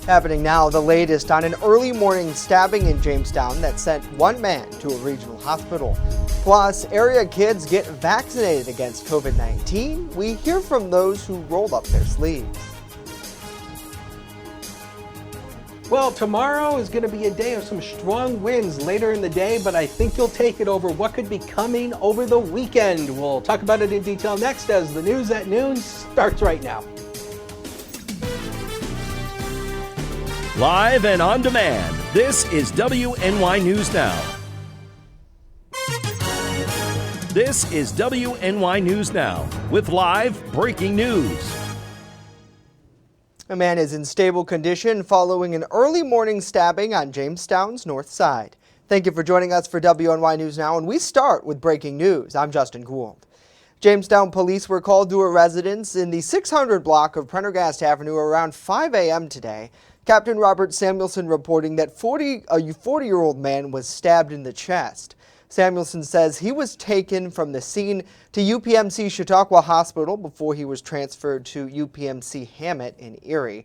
Happening now, the latest on an early morning stabbing in Jamestown that sent one man to a regional hospital. Plus, area kids get vaccinated against COVID-19. We hear from those who rolled up their sleeves. Well, tomorrow is going to be a day of some strong winds later in the day, but I think you'll take it over what could be coming over the weekend. We'll talk about it in detail next as the news at noon starts right now. Live and on demand, this is WNY News Now. This is WNY News Now with live breaking news. A man is in stable condition following an early morning stabbing on Jamestown's north side. Thank you for joining us for WNY News Now, and we start with breaking news. I'm Justin Gould. Jamestown police were called to a residence in the 600 block of Prendergast Avenue around 5 a.m. today. Captain Robert Samuelson reporting that a 40-year-old man was stabbed in the chest. Samuelson says he was taken from the scene to UPMC Chautauqua Hospital before he was transferred to UPMC Hammett in Erie.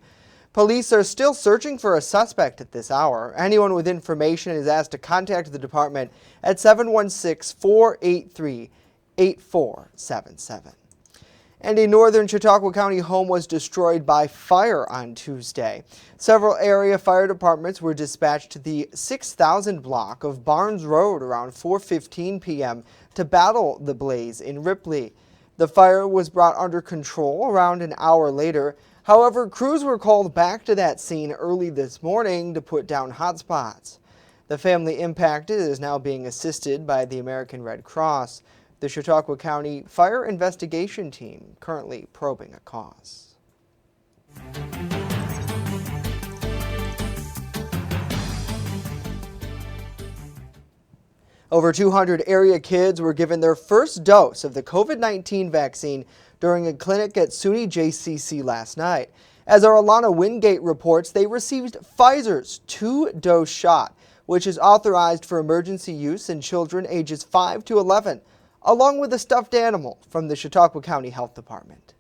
Police are still searching for a suspect at this hour. Anyone with information is asked to contact the department at 716-483-8477. And a northern Chautauqua County home was destroyed by fire on Tuesday. Several area fire departments were dispatched to the 6,000 block of Barnes Road around 4:15 p.m. to battle the blaze in Ripley. The fire was brought under control around an hour later. However, crews were called back to that scene early this morning to put down hotspots. The family impacted is now being assisted by the American Red Cross. The Chautauqua County Fire Investigation Team currently probing a cause. Over 200 area kids were given their first dose of the COVID-19 vaccine during a clinic at SUNY JCC last night. As our Alana Wingate reports, they received Pfizer's 2-dose shot, which is authorized for emergency use in children ages 5 to 11. Along with a stuffed animal from the Chautauqua County Health Department.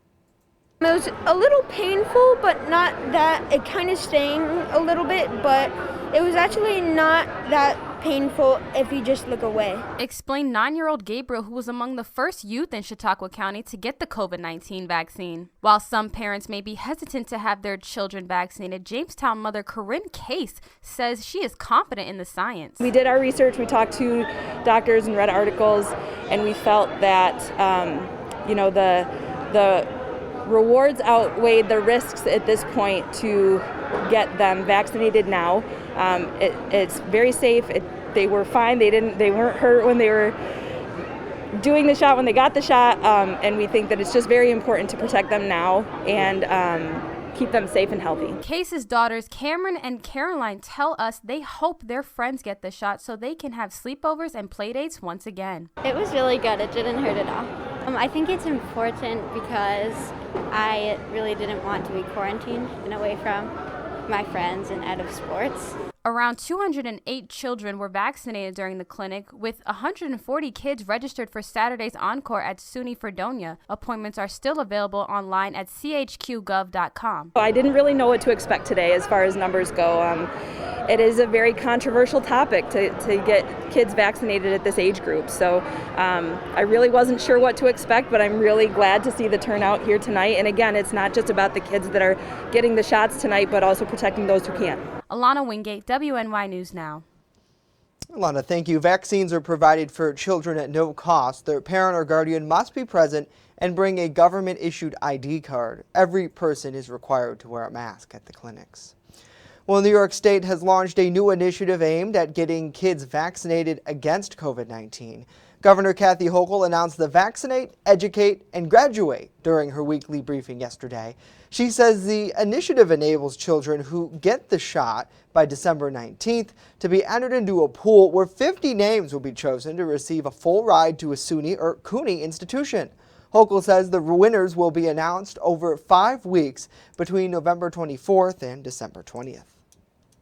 It was a little painful, but not that, it kind of stung a little bit, but it was actually not that painful if you just look away. Explained 9-year-old Gabriel, who was among the first youth in Chautauqua County to get the COVID-19 vaccine. While some parents may be hesitant to have their children vaccinated, Jamestown mother Corinne Case says she is confident in the science. We did our research, we talked to doctors and read articles, and we felt that the rewards outweighed the risks at this point to get them vaccinated now. It's very safe. They were fine. They weren't hurt when they were doing the shot, when they got the shot, and we think that it's just very important to protect them now and keep them safe and healthy. Case's daughters Cameron and Caroline tell us they hope their friends get the shot so they can have sleepovers and playdates once again. It was really good. It didn't hurt at all. I think it's important because I really didn't want to be quarantined and away from my friends and out of sports. Around 208 children were vaccinated during the clinic, with 140 kids registered for Saturday's encore at SUNY Fredonia. Appointments are still available online at chqgov.com. I didn't really know what to expect today as far as numbers go. It is a very controversial topic to get kids vaccinated at this age group. So I really wasn't sure what to expect, but I'm really glad to see the turnout here tonight. And again, it's not just about the kids that are getting the shots tonight, but also protecting those who can't. Alana Wingate, WNY News Now. Alana, thank you. Vaccines are provided for children at no cost. Their parent or guardian must be present and bring a government-issued ID card. Every person is required to wear a mask at the clinics. Well, New York State has launched a new initiative aimed at getting kids vaccinated against COVID-19. Governor Kathy Hochul announced the Vaccinate, Educate, and Graduate during her weekly briefing yesterday. She says the initiative enables children who get the shot by December 19th to be entered into a pool where 50 names will be chosen to receive a full ride to a SUNY or CUNY institution. Hochul says the winners will be announced over 5 weeks between November 24th and December 20th.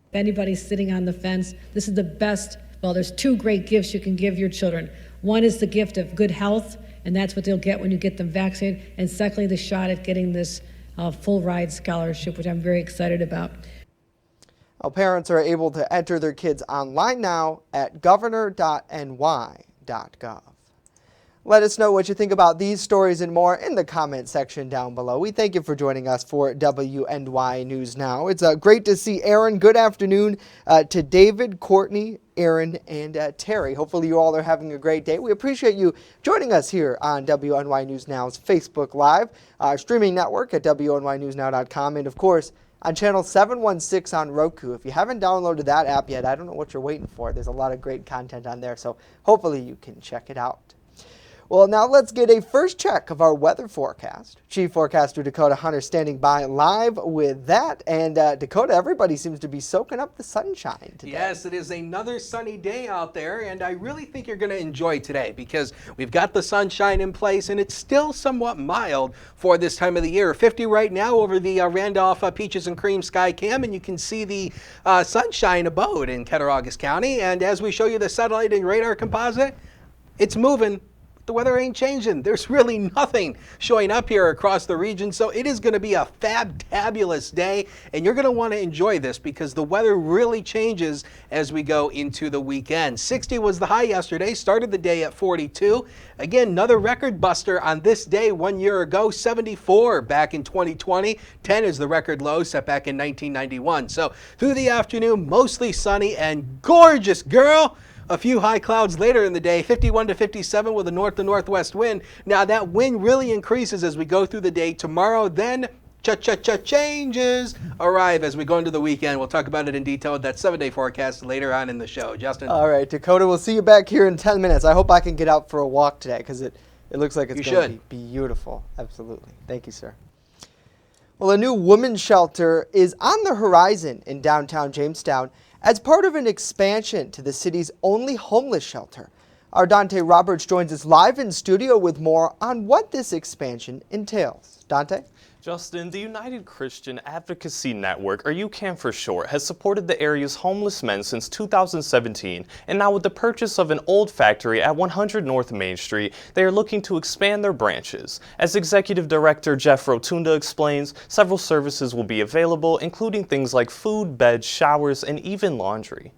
If anybody's sitting on the fence, this is the best. Well, there's 2 great gifts you can give your children. One is the gift of good health, and that's what they'll get when you get them vaccinated. And secondly, the shot at getting this full ride scholarship, which I'm very excited about. Well, parents are able to enter their kids online now at governor.ny.gov. Let us know what you think about these stories and more in the comment section down below. We thank you for joining us for WNY News Now. It's great to see Aaron. Good afternoon to David, Courtney, Aaron, and Terry. Hopefully you all are having a great day. We appreciate you joining us here on WNY News Now's Facebook Live, our streaming network at WNYNewsNow.com, and of course on channel 716 on Roku. If you haven't downloaded that app yet, I don't know what you're waiting for. There's a lot of great content on there, so hopefully you can check it out. Well, now let's get a first check of our weather forecast. Chief Forecaster Dakota Hunter standing by live with that. And Dakota, everybody seems to be soaking up the sunshine today. Yes, it is another sunny day out there, and I really think you're going to enjoy today because we've got the sunshine in place, and it's still somewhat mild for this time of the year. 50 right now over the Randolph Peaches and Cream Sky Cam, and you can see the sunshine abode in Cattaraugus County. And as we show you the satellite and radar composite, it's moving. The weather ain't changing. There's really nothing showing up here across the region, so it is going to be a fabulous day, and you're going to want to enjoy this because the weather really changes as we go into the weekend. 60 was the high yesterday, started the day at 42. Again, another record buster on this day 1 year ago, 74 back in 2020. 10 is the record low set back in 1991. So through the afternoon, mostly sunny and gorgeous, girl. A few high clouds later in the day, 51 to 57 with a north to northwest wind. Now that wind really increases as we go through the day tomorrow. Then changes arrive as we go into the weekend. We'll talk about it in detail with that 7-day forecast later on in the show. Justin. All right, Dakota, we'll see you back here in 10 minutes. I hope I can get out for a walk today because it looks like it's going to be beautiful. Absolutely. Thank you, sir. Well, a new women's shelter is on the horizon in downtown Jamestown as part of an expansion to the city's only homeless shelter. Our Dante Roberts joins us live in studio with more on what this expansion entails. Dante? Justin, the United Christian Advocacy Network, or UCAN for short, has supported the area's homeless men since 2017, and now with the purchase of an old factory at 100 North Main Street, they are looking to expand their branches. As Executive Director Jeff Rotunda explains, several services will be available, including things like food, beds, showers, and even laundry.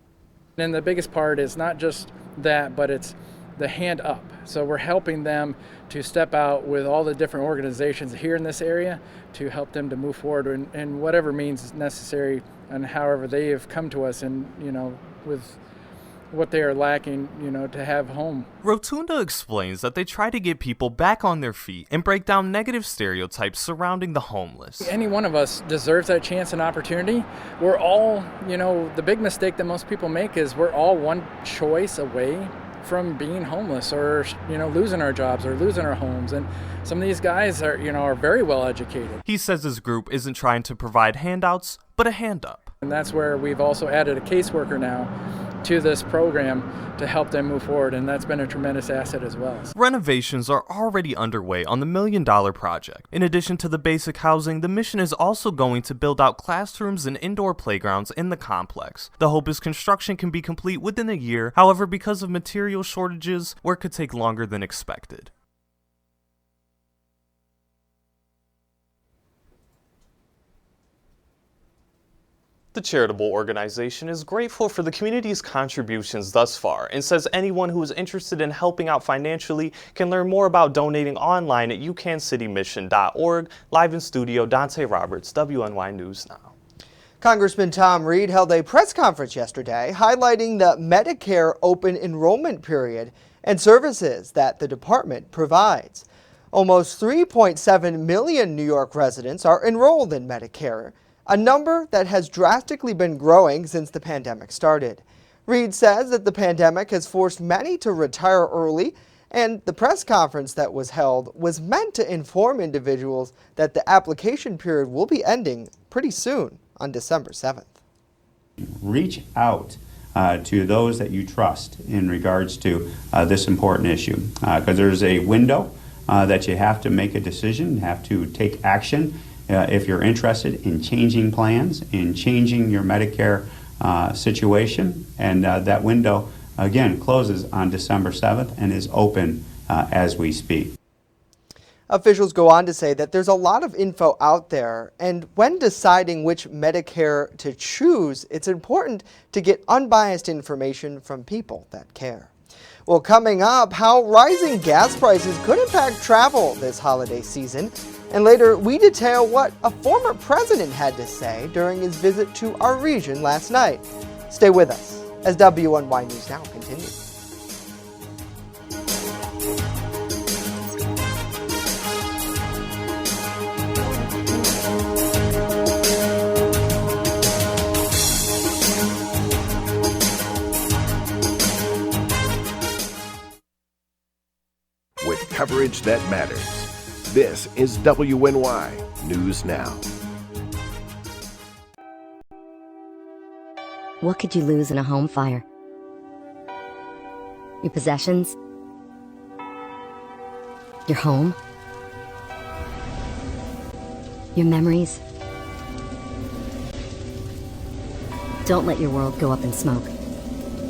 And the biggest part is not just that, but it's the hand up. So we're helping them to step out with all the different organizations here in this area to help them to move forward in whatever means is necessary and however they have come to us and, with what they are lacking, to have home. Rotunda explains that they try to get people back on their feet and break down negative stereotypes surrounding the homeless. Any one of us deserves that chance and opportunity. We're all, the big mistake that most people make is we're all one choice away from being homeless or losing our jobs or losing our homes, and some of these guys are very well educated. He says his group isn't trying to provide handouts but a hand up, and that's where we've also added a caseworker now to this program to help them move forward, and that's been a tremendous asset as well. Renovations are already underway on the $1 million project. In addition to the basic housing, the mission is also going to build out classrooms and indoor playgrounds in the complex. The hope is construction can be complete within a year. However, because of material shortages, work could take longer than expected. The charitable organization is grateful for the community's contributions thus far and says anyone who is interested in helping out financially can learn more about donating online at ucancitymission.org. Live in studio, Dante Roberts, WNY News Now. Congressman Tom Reed held a press conference yesterday highlighting the Medicare open enrollment period and services that the department provides. Almost 3.7 million New York residents are enrolled in Medicare, a number that has drastically been growing since the pandemic started. Reed says that the pandemic has forced many to retire early, and the press conference that was held was meant to inform individuals that the application period will be ending pretty soon on December 7th. Reach out to those that you trust in regards to this important issue, because there's a window that you have to make a decision, have to take action. If you're interested in changing plans, in changing your Medicare situation, and that window, again, closes on December 7th and is open as we speak. Officials go on to say that there's a lot of info out there, and when deciding which Medicare to choose, it's important to get unbiased information from people that care. Well, coming up, how rising gas prices could impact travel this holiday season. And later, we detail what a former president had to say during his visit to our region last night. Stay with us as WNY News Now continues. With coverage that matters. This is WNY News Now. What could you lose in a home fire? Your possessions? Your home? Your memories? Don't let your world go up in smoke.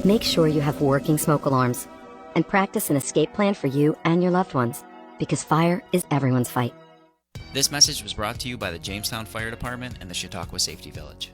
Make sure you have working smoke alarms and practice an escape plan for you and your loved ones, because fire is everyone's fight. This message was brought to you by the Jamestown Fire Department and the Chautauqua Safety Village.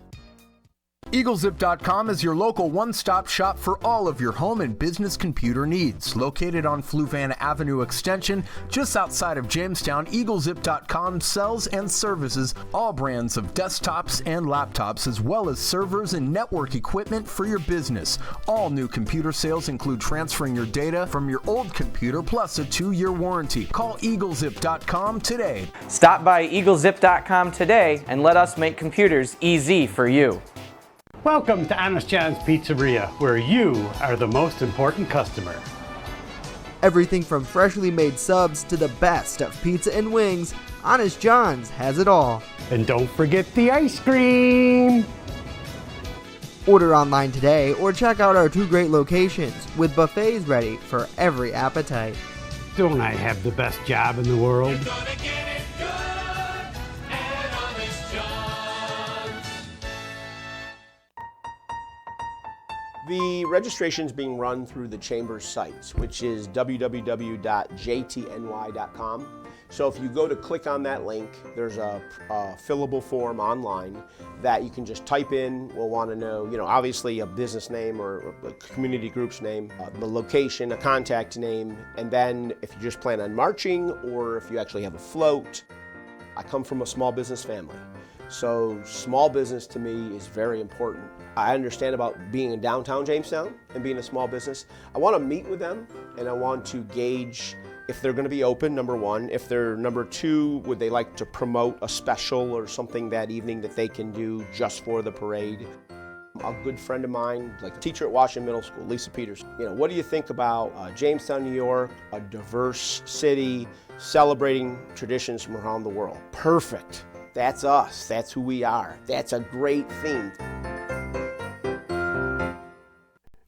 EagleZip.com is your local one-stop shop for all of your home and business computer needs. Located on Fluvan Avenue Extension, just outside of Jamestown, EagleZip.com sells and services all brands of desktops and laptops, as well as servers and network equipment for your business. All new computer sales include transferring your data from your old computer plus a 2-year warranty. Call EagleZip.com today. Stop by EagleZip.com today and let us make computers easy for you. Welcome to Honest John's Pizzeria, where you are the most important customer. Everything from freshly made subs to the best of pizza and wings, Honest John's has it all. And don't forget the ice cream! Order online today or check out our 2 great locations with buffets ready for every appetite. Don't I have the best job in the world? The registration is being run through the Chamber's sites, which is www.jtny.com. So if you go to click on that link, there's a fillable form online that you can just type in. We'll want to know, obviously a business name or a community group's name, the location, a contact name, and then if you just plan on marching or if you actually have a float. I come from a small business family, so small business to me is very important. I understand about being in downtown Jamestown and being a small business. I want to meet with them and I want to gauge if they're going to be open, number one. If they're number two, would they like to promote a special or something that evening that they can do just for the parade? A good friend of mine, like a teacher at Washington Middle School, Lisa Peters. What do you think about Jamestown, New York, a diverse city, celebrating traditions from around the world? Perfect. That's us. That's who we are. That's a great theme.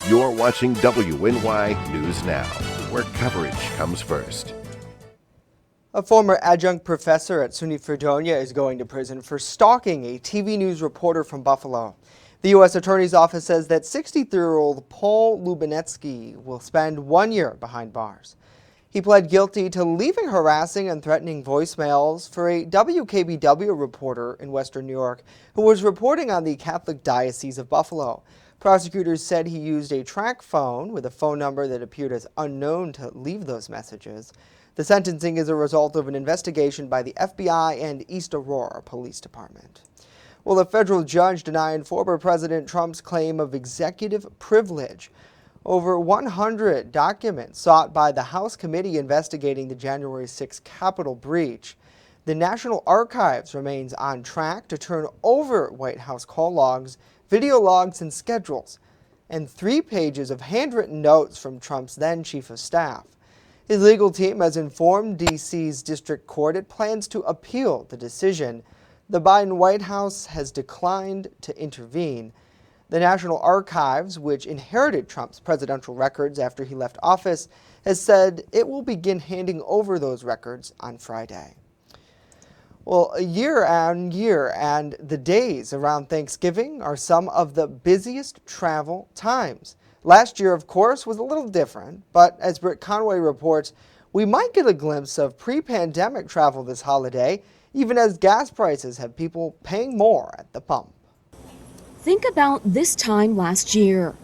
You're watching WNY News Now, where coverage comes first. A former adjunct professor at SUNY Fredonia is going to prison for stalking a TV news reporter from Buffalo. The U.S. Attorney's Office says that 63-year-old Paul Lubinetsky will spend 1 year behind bars. He pled guilty to leaving harassing and threatening voicemails for a WKBW reporter in Western New York who was reporting on the Catholic Diocese of Buffalo. Prosecutors said he used a track phone with a phone number that appeared as unknown to leave those messages. The sentencing is a result of an investigation by the FBI and East Aurora Police Department. Well, a federal judge denied former President Trump's claim of executive privilege. Over 100 documents sought by the House committee investigating the January 6 Capitol breach. The National Archives remains on track to turn over White House call logs, video logs, and schedules, and 3 pages of handwritten notes from Trump's then chief of staff. His legal team has informed D.C.'s district court it plans to appeal the decision. The Biden White House has declined to intervene. The National Archives, which inherited Trump's presidential records after he left office, has said it will begin handing over those records on Friday. Well, a year and the days around Thanksgiving are some of the busiest travel times. Last year, of course, was a little different, but as Britt Conway reports, We might get a glimpse of pre-pandemic travel this holiday, even as gas prices have people paying more at the pump. Think about this time last year.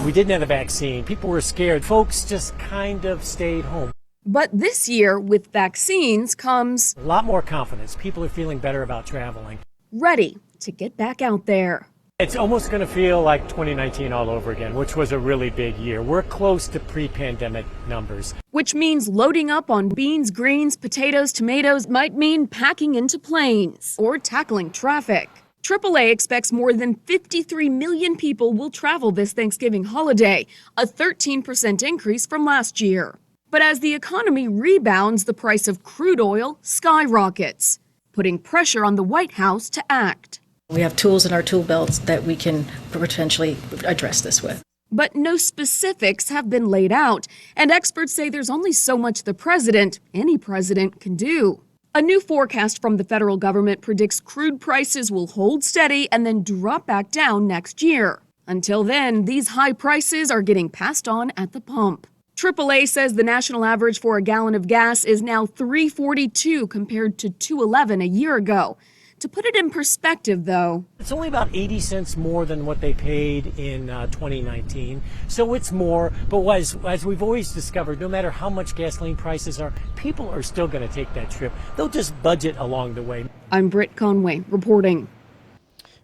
We didn't have a vaccine. People were scared. Folks just kind of stayed home. But this year, with vaccines, comes A lot more confidence. People are feeling better about traveling. ready to get back out there. It's almost going to feel like 2019 all over again, which was a really big year. We're close to pre-pandemic numbers. Which means loading up on beans, greens, potatoes, tomatoes might mean packing into planes or tackling traffic. AAA expects more than 53 million people will travel this Thanksgiving holiday, a 13% increase from last year. But as the economy rebounds, the price of crude oil skyrockets, putting pressure on the White House to act. We have tools in our tool belts that we can potentially address this with. But no specifics have been laid out, and experts say there's only so much the president, any president, can do. A new forecast from the federal government predicts crude prices will hold steady and then drop back down next year. Until then, these high prices are getting passed on at the pump. AAA says the national average for a gallon of gas is now $3.42 compared to $2.11 a year ago. To put it in perspective, though, It's only about 80 cents more than what they paid in 2019. So it's more, but as we've always discovered, no matter how much gasoline prices are, people are still going to take that trip. They'll just budget along the way. I'm Britt Conway reporting.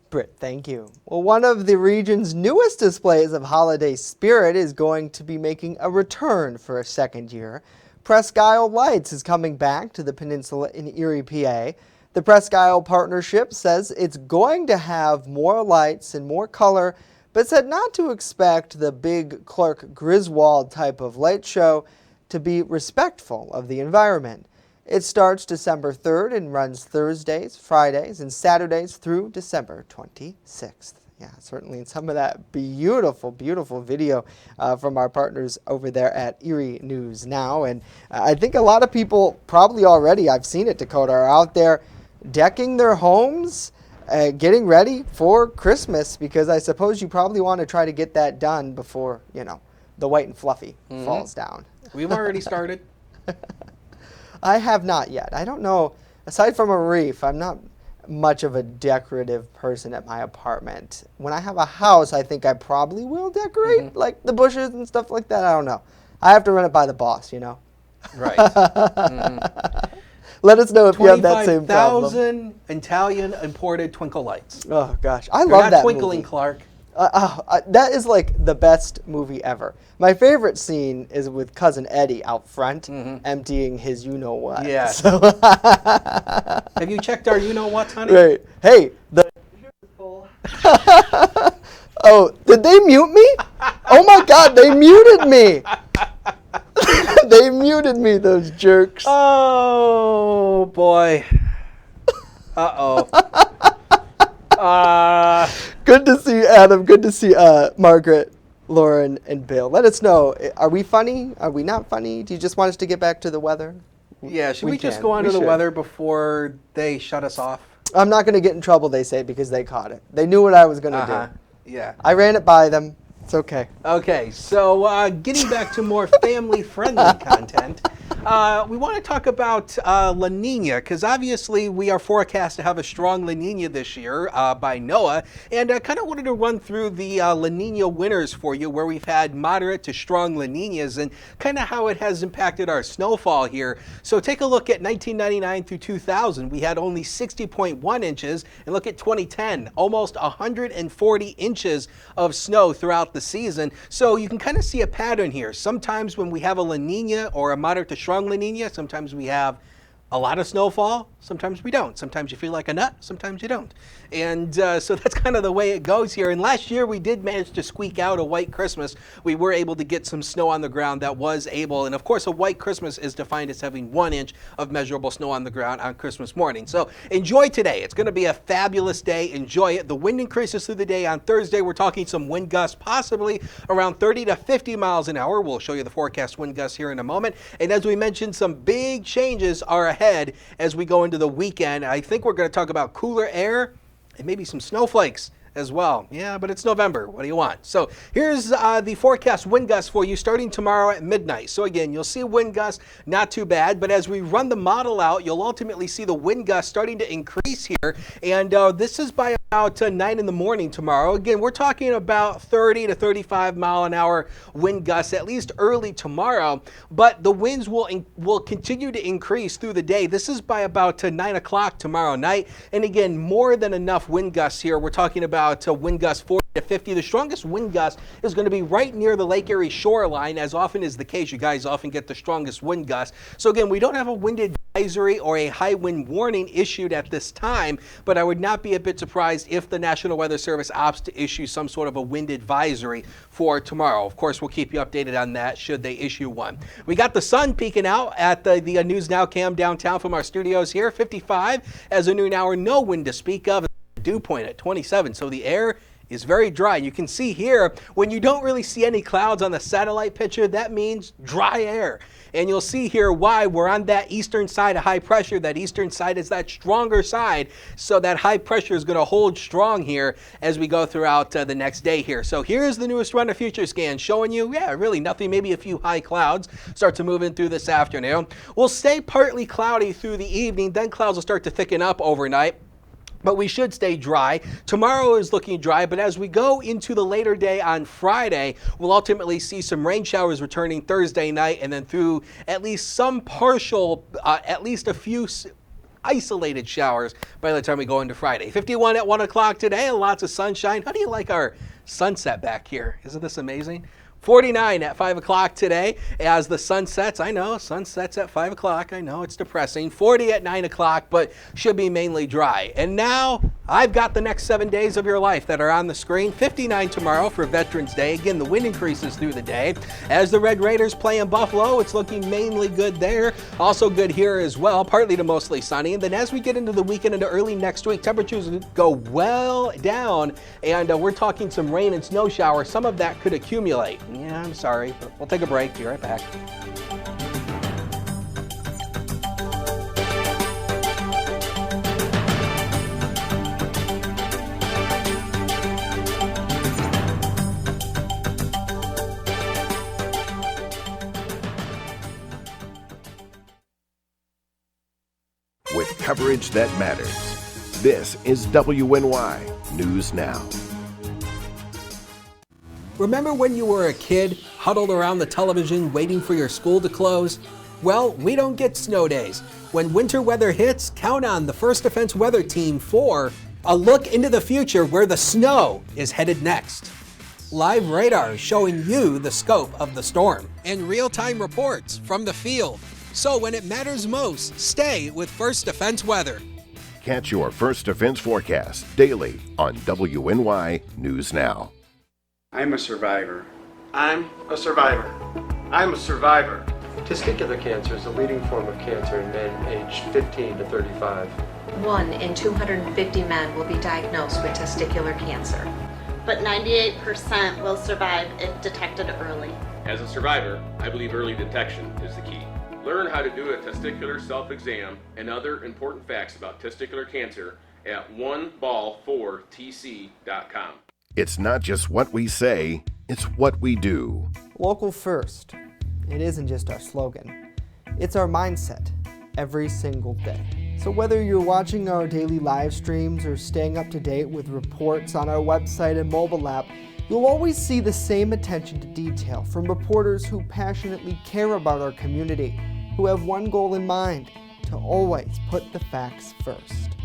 Britt, thank you. Well, one of the region's newest displays of holiday spirit is going to be making a return for a second year. Presque Isle Lights is coming back to the peninsula in Erie, PA. The Presque Isle Partnership says it's going to have more lights and more color, but said not to expect the big Clark Griswold type of light show, to be respectful of the environment. It starts December 3rd and runs Thursdays, Fridays, and Saturdays through December 26th. Yeah, certainly in some of that beautiful, beautiful video from our partners over there at WNY News Now. And I think a lot of people probably already, I've seen it, Dakota, are out there decking their homes, getting ready for Christmas, because I suppose you probably want to try to get that done before, the white and fluffy falls down. We've already started. I have not yet. I don't know. Aside from a wreath, I'm not much of a decorative person at my apartment. When I have a house, I think I probably will decorate, like the bushes and stuff like that. I don't know. I have to run it by the boss, Right. Let us know if you have that same problem. 25,000 Italian imported twinkle lights. Oh, gosh. I They're love not that twinkling, movie. Clark. That is like the best movie ever. My favorite scene is with Cousin Eddie out front emptying his you-know-what. Yeah. So Have you checked our you-know-what, honey? Right. Hey, oh, did they mute me? Oh my God, they muted me. They muted me, those jerks. Oh, boy. Uh-oh. Good to see you, Adam. Good to see Margaret, Lauren, and Bill. Let us know. Are we funny? Are we not funny? Do you just want us to get back to the weather? Yeah, should we just go on to the weather before they shut us off? I'm not going to get in trouble, they say, because they caught it. They knew what I was going to do. Yeah. I ran it by them. It's okay. Okay, so getting back to more family-friendly content, we want to talk about La Nina, because obviously we are forecast to have a strong La Nina this year by NOAA, and I kind of wanted to run through the La Nina winters for you, where we've had moderate to strong La Ninas and kind of how it has impacted our snowfall here. So take a look at 1999 through 2000. We had only 60.1 inches, and look at 2010, almost 140 inches of snow throughout the season. So you can kind of see a pattern here. Sometimes when we have a La Nina or a moderate to strong La Nina, sometimes we have a lot of snowfall, sometimes we don't. Sometimes you feel like a nut, sometimes you don't. And so that's kind of the way it goes here. And last year we did manage to squeak out a white Christmas. We were able to get some snow on the ground that was able, and of course a white Christmas is defined as having 1 inch of measurable snow on the ground on Christmas morning. So enjoy today. It's going to be a fabulous day. Enjoy it. The wind increases through the day. On Thursday we're talking some wind gusts, possibly around 30 to 50 miles an hour. We'll show you the forecast wind gusts here in a moment. And as we mentioned, some big changes are ahead as we go into the weekend. I think we're going to talk about cooler air and maybe some snowflakes as well. Yeah, but it's November. What do you want? So here's the forecast wind gusts for you starting tomorrow at midnight. So again, you'll see wind gusts, not too bad, but as we run the model out, you'll ultimately see the wind gusts starting to increase here. And this is by about 9 in the morning tomorrow. Again, we're talking about 30 to 35 mile an hour wind gusts, at least early tomorrow. But the winds will continue to increase through the day. This is by about 9 o'clock tomorrow night. And again, more than enough wind gusts here. We're talking about wind gusts 40 to 50. The strongest wind gust is going to be right near the Lake Erie shoreline, as often is the case. You guys often get the strongest wind gusts. So again, we don't have a wind advisory or a high wind warning issued at this time, but I would not be a bit surprised if the National Weather Service opts to issue some sort of a wind advisory for tomorrow. Of course, we'll keep you updated on that should they issue one. We got the sun peeking out at the News Now cam downtown from our studios here. 55 as a noon hour, no wind to speak of. Dew point at 27, so the air is very dry. You can see here, when you don't really see any clouds on the satellite picture, that means dry air. And you'll see here why we're on that eastern side of high pressure. That eastern side is that stronger side, so that high pressure is going to hold strong here as we go throughout the next day here. So here's the newest Runner Future Scan showing you, really nothing, maybe a few high clouds start to move in through this afternoon. We'll stay partly cloudy through the evening, then clouds will start to thicken up overnight. But we should stay dry. Tomorrow is looking dry, but as we go into the later day on Friday, we'll ultimately see some rain showers returning Thursday night, and then through at least some partial, at least a few isolated showers by the time we go into Friday. 51 at 1 o'clock today, and lots of sunshine. How do you like our sunset back here? Isn't this amazing? 49 at 5 o'clock today as the sun sets. I know, sun sets at 5 o'clock. I know, it's depressing. 40 at 9 o'clock, but should be mainly dry. And now I've got the next 7 days of your life that are on the screen. 59 tomorrow for Veterans Day. Again, the wind increases through the day. As the Red Raiders play in Buffalo, it's looking mainly good there. Also good here as well, partly to mostly sunny. And then as we get into the weekend into early next week, temperatures go well down, and we're talking some rain and snow showers. Some of that could accumulate. Yeah, I'm sorry, but we'll take a break. Be right back. With coverage that matters, this is WNY News Now. Remember when you were a kid, huddled around the television waiting for your school to close? Well, we don't get snow days. When winter weather hits, count on the First Defense Weather Team for a look into the future where the snow is headed next. Live radar showing you the scope of the storm, and real-time reports from the field. So when it matters most, stay with First Defense Weather. Catch your First Defense forecast daily on WNY News Now. I'm a survivor. I'm a survivor. I'm a survivor. Testicular cancer is the leading form of cancer in men aged 15 to 35. 1 in 250 men will be diagnosed with testicular cancer. But 98% will survive if detected early. As a survivor, I believe early detection is the key. Learn how to do a testicular self-exam and other important facts about testicular cancer at oneball4tc.com. It's not just what we say, it's what we do. Local first. It isn't just our slogan. It's our mindset every single day. So whether you're watching our daily live streams or staying up to date with reports on our website and mobile app, you'll always see the same attention to detail from reporters who passionately care about our community, who have one goal in mind: to always put the facts first.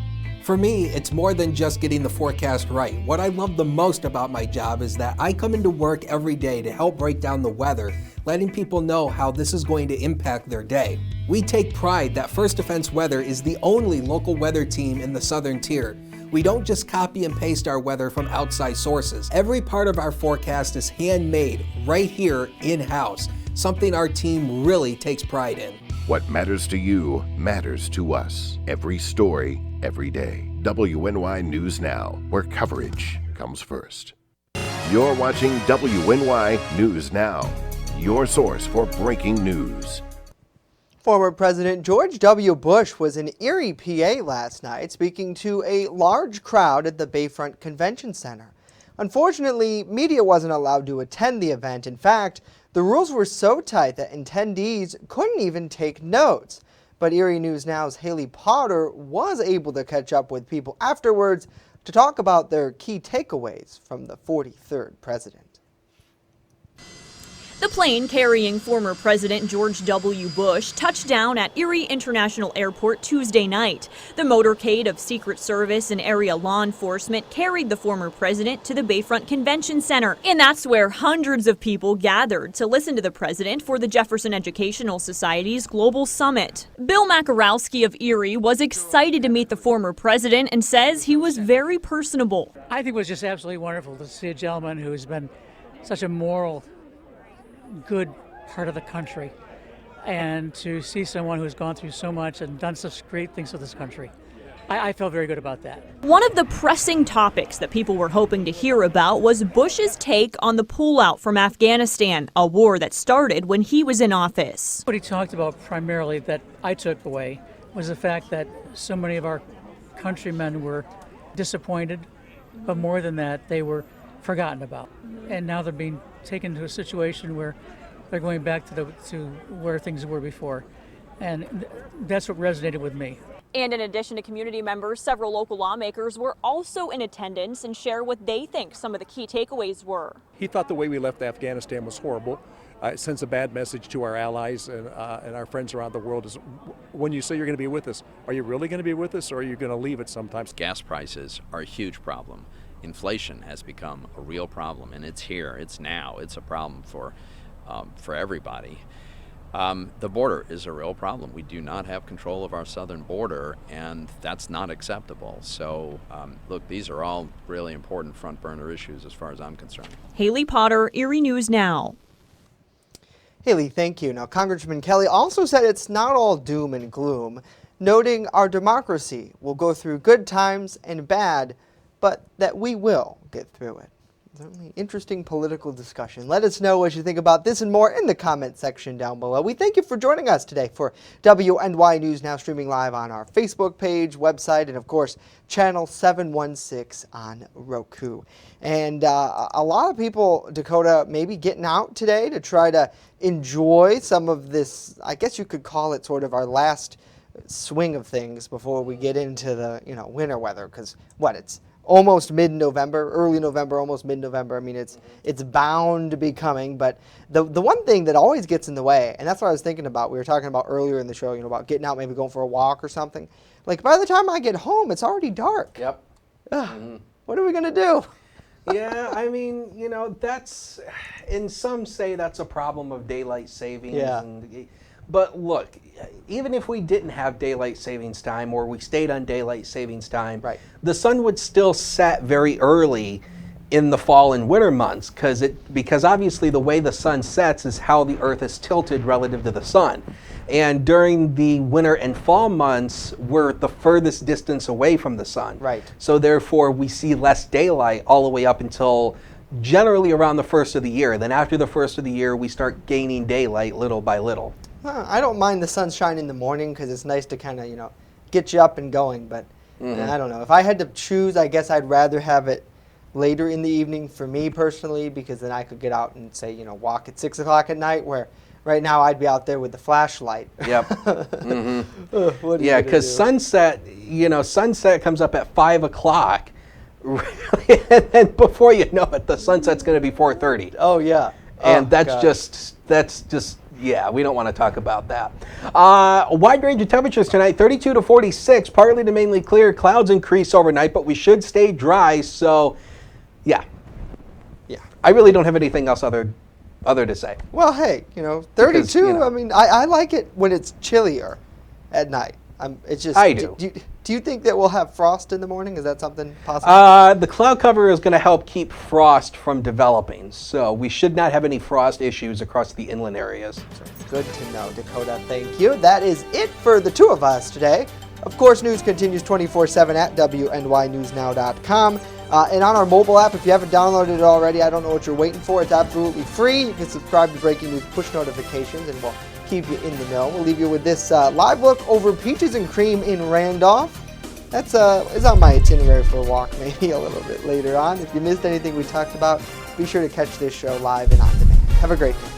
For me, it's more than just getting the forecast right. What I love the most about my job is that I come into work every day to help break down the weather, letting people know how this is going to impact their day. We take pride that First Defense Weather is the only local weather team in the Southern Tier. We don't just copy and paste our weather from outside sources. Every part of our forecast is handmade right here in-house, something our team really takes pride in. What matters to you matters to us. Every story, every day. WNY News Now, where coverage comes first. You're watching WNY News Now, your source for breaking news. Former President George W. Bush was in Erie, PA last night speaking to a large crowd at the Bayfront Convention Center. Unfortunately, media wasn't allowed to attend the event. In fact, the rules were so tight that attendees couldn't even take notes. But WNY News Now's Haley Potter was able to catch up with people afterwards to talk about their key takeaways from the 43rd president. The plane carrying former President George W. Bush touched down at Erie International Airport Tuesday night. The motorcade of Secret Service and area law enforcement carried the former president to the Bayfront Convention Center. And that's where hundreds of people gathered to listen to the president for the Jefferson Educational Society's Global Summit. Bill Makarowski of Erie was excited to meet the former president and says he was very personable. I think it was just absolutely wonderful to see a gentleman who's been such a moral, good part of the country, and to see someone who's gone through so much and done such great things for this country. I felt very good about that. One of the pressing topics that people were hoping to hear about was Bush's take on the pullout from Afghanistan, a war that started when he was in office. What he talked about primarily that I took away was the fact that so many of our countrymen were disappointed, but more than that, they were forgotten about. And now they're being taken to a situation where they're going back to where things were before. And that's what resonated with me. And in addition to community members, several local lawmakers were also in attendance and share what they think some of the key takeaways were. He thought the way we left Afghanistan was horrible. It sends a bad message to our allies and our friends around the world. Is when you say you're going to be with us, are you really going to be with us, or are you going to leave it sometimes? Gas prices are a huge problem. Inflation has become a real problem, and it's here, it's now, it's a problem for everybody. The border is a real problem. We do not have control of our southern border, and that's not acceptable. So, look, these are all really important front burner issues as far as I'm concerned. Haley Potter, WNY News Now. Haley, thank you. Now, Congressman Kelly also said it's not all doom and gloom, noting our democracy will go through good times and bad, but that we will get through it. Certainly interesting political discussion. Let us know what you think about this and more in the comment section down below. We thank you for joining us today for WNY News Now, streaming live on our Facebook page, website, and of course, channel 716 on Roku. And a lot of people, Dakota, maybe getting out today to try to enjoy some of this, I guess you could call it sort of our last swing of things before we get into the winter weather, because it's almost mid-November, early November, almost mid-November. I mean, it's bound to be coming. But the one thing that always gets in the way, and that's what I was thinking about, we were talking about earlier in the show, about getting out, maybe going for a walk or something. Like, by the time I get home, it's already dark. Yep. What are we going to do? Yeah, I mean, that's, and some say that's a problem of daylight savings. Yeah. But look, even if we didn't have daylight savings time, or we stayed on daylight savings time, right, the sun would still set very early in the fall and winter months, because obviously the way the sun sets is how the earth is tilted relative to the sun. And during the winter and fall months, we're the furthest distance away from the sun. Right. So therefore we see less daylight all the way up until generally around the first of the year. Then after the first of the year, we start gaining daylight little by little. I don't mind the sunshine in the morning because it's nice to kind of, get you up and going. But I don't know. If I had to choose, I guess I'd rather have it later in the evening for me personally, because then I could get out and say, walk at 6 o'clock at night, where right now I'd be out there with the flashlight. Yep. Yeah, because sunset, sunset comes up at 5 o'clock. And then before you know it, the sunset's going to be 4:30. Oh, yeah. And that's just, yeah, we don't want to talk about that. A wide range of temperatures tonight, 32 to 46, partly to mainly clear. Clouds increase overnight, but we should stay dry. So, yeah. I really don't have anything else other to say. Well, hey, 32. I mean, I like it when it's chillier at night. It's just. I do. Do you think that we'll have frost in the morning? Is that something possible? The cloud cover is going to help keep frost from developing, so we should not have any frost issues across the inland areas. Good to know, Dakota. Thank you. That is it for the two of us today. Of course, news continues 24/7 at WNYNewsNow.com. And on our mobile app, if you haven't downloaded it already, I don't know what you're waiting for. It's absolutely free. You can subscribe to breaking news push notifications, and we'll keep you in the know. We'll leave you with this live look over Peaches and Cream in Randolph. That's is on my itinerary for a walk maybe a little bit later on. If you missed anything we talked about, be sure to catch this show live and on demand. Have a great day.